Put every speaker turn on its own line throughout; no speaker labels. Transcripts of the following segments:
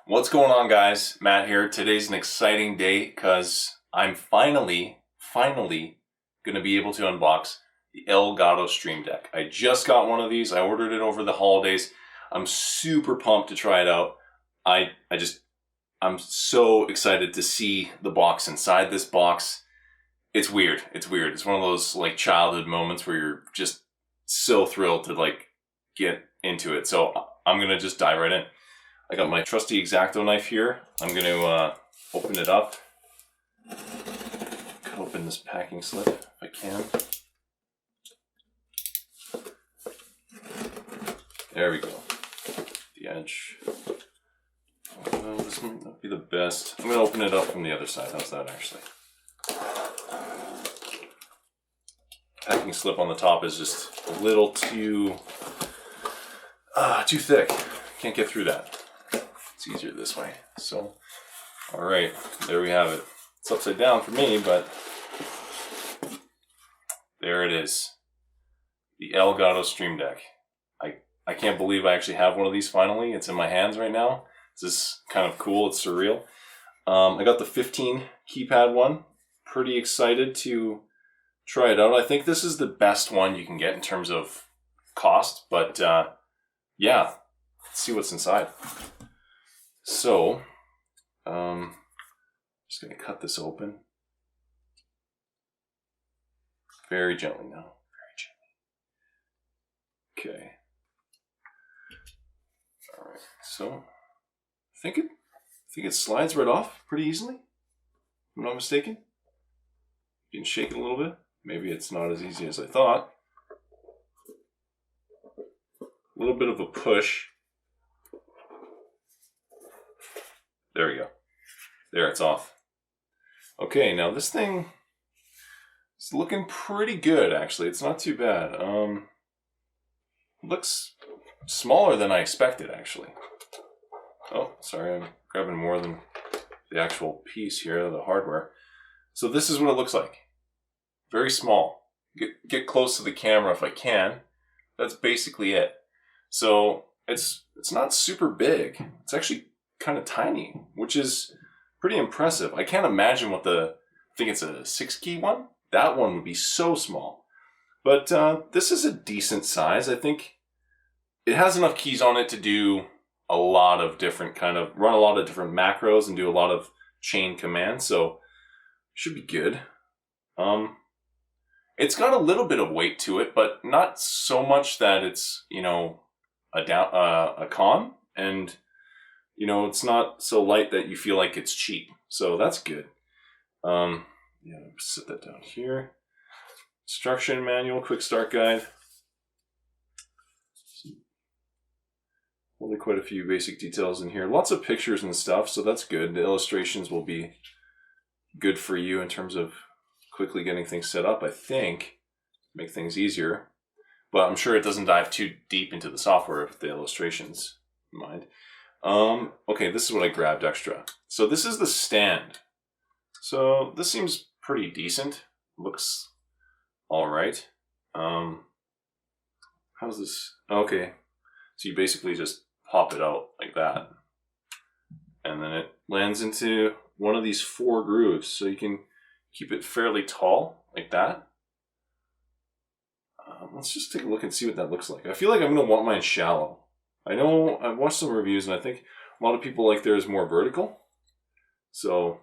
What's going on, guys? Matt here. Today's an exciting day because I'm finally going to be able to unbox the Elgato Stream Deck. I just got one of these. I ordered it over the holidays. I'm super pumped to try it out. I'm so excited to see the box inside this box. It's weird. It's one of those like childhood moments where you're just so thrilled to like get into it. So I'm going to just dive right in. I got my trusty X-Acto knife here. I'm going to open it up. Cut open this packing slip if I can. There we go. The edge. This might not be the best. I'm going to open it up from the other side. How's that actually? Packing slip on the top is just a little too thick. Can't get through that. It's easier this way. So, all right, there we have it. It's upside down for me, but there it is. The Elgato Stream Deck. I can't believe I actually have one of these finally. It's in my hands right now. This is kind of cool. It's surreal. I got the 15 keypad one. Pretty excited to try it out. I think this is the best one you can get in terms of cost, but yeah, let's see what's inside. So, just going to cut this open very gently now. Very gently. Okay. All right. So, I think it slides right off pretty easily. If I'm not mistaken. You can shake it a little bit. Maybe it's not as easy as I thought. A little bit of a push. There we go. There, it's off. Okay, now this thing is looking pretty good, actually. It's not too bad. Looks smaller than I expected, actually. Oh, sorry, I'm grabbing more than the actual piece here, the hardware. So this is what it looks like. Very small. Get close to the camera if I can. That's basically it. So it's not super big. It's actually kind of tiny, which is pretty impressive. I can't imagine what I think it's a 6-key one. That one would be so small. But this is a decent size. I think it has enough keys on it to do a lot of different run a lot of different macros and do a lot of chain commands. So should be good. It's got a little bit of weight to it, but not so much that it's, a con, and it's not so light that you feel like it's cheap. So that's good. Yeah, set that down here. Instruction manual, quick start guide. Only quite a few basic details in here. Lots of pictures and stuff, so that's good. The illustrations will be good for you in terms of quickly getting things set up, I think. Make things easier. But I'm sure it doesn't dive too deep into the software with the illustrations in mind. Okay, this is what I grabbed extra. So this is the stand. So this seems pretty decent. Looks all right. How's this? Okay, so you basically just pop it out like that. And then it lands into one of these 4 grooves. So you can keep it fairly tall like that. Let's just take a look and see what that looks like. I feel like I'm going to want mine shallow. I know I've watched some reviews and I think a lot of people like theirs more vertical. So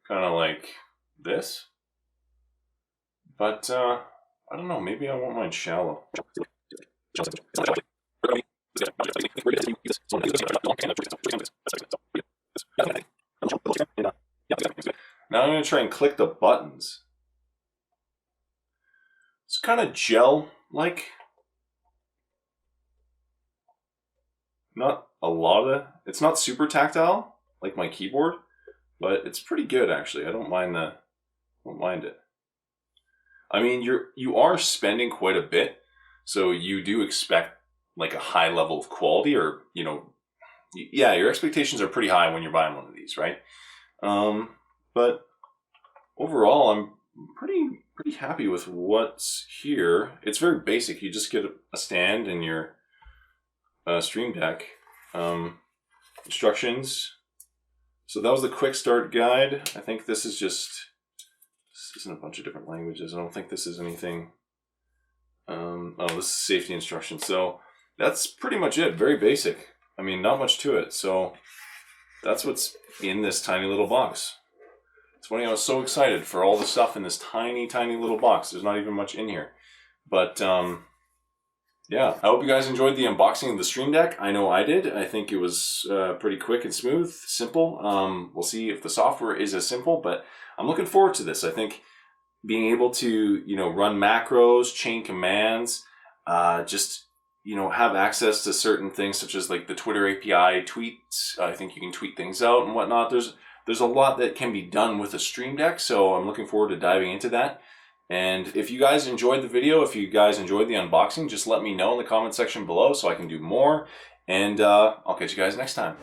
kind of like this. But I don't know, maybe I want mine shallow. Now I'm going to try and click the buttons. It's kind of gel-like. Not a lot of... It's not super tactile, like my keyboard, but it's pretty good, actually. I don't mind it. I mean, you are spending quite a bit, so you do expect like a high level of quality, or, yeah, your expectations are pretty high when you're buying one of these, right? But overall, I'm pretty happy with what's here. It's very basic. You just get a stand and your Stream Deck. instructions. So that was the quick start guide. I think this is just, this isn't a bunch of different languages. I don't think this is anything. Oh, this is safety instructions. So that's pretty much it. Very basic. I mean, not much to it. So that's what's in this tiny little box. It's funny, I was so excited for all the stuff in this tiny, tiny little box. There's not even much in here. But yeah, I hope you guys enjoyed the unboxing of the Stream Deck. I know I did. I think it was pretty quick and smooth, simple. We'll see if the software is as simple, but I'm looking forward to this. I think being able to, run macros, chain commands, just, have access to certain things such as like the Twitter API tweets. I think you can tweet things out and whatnot. There's a lot that can be done with a Stream Deck, so I'm looking forward to diving into that. And if you guys enjoyed the video, if you guys enjoyed the unboxing, just let me know in the comment section below so I can do more. And I'll catch you guys next time.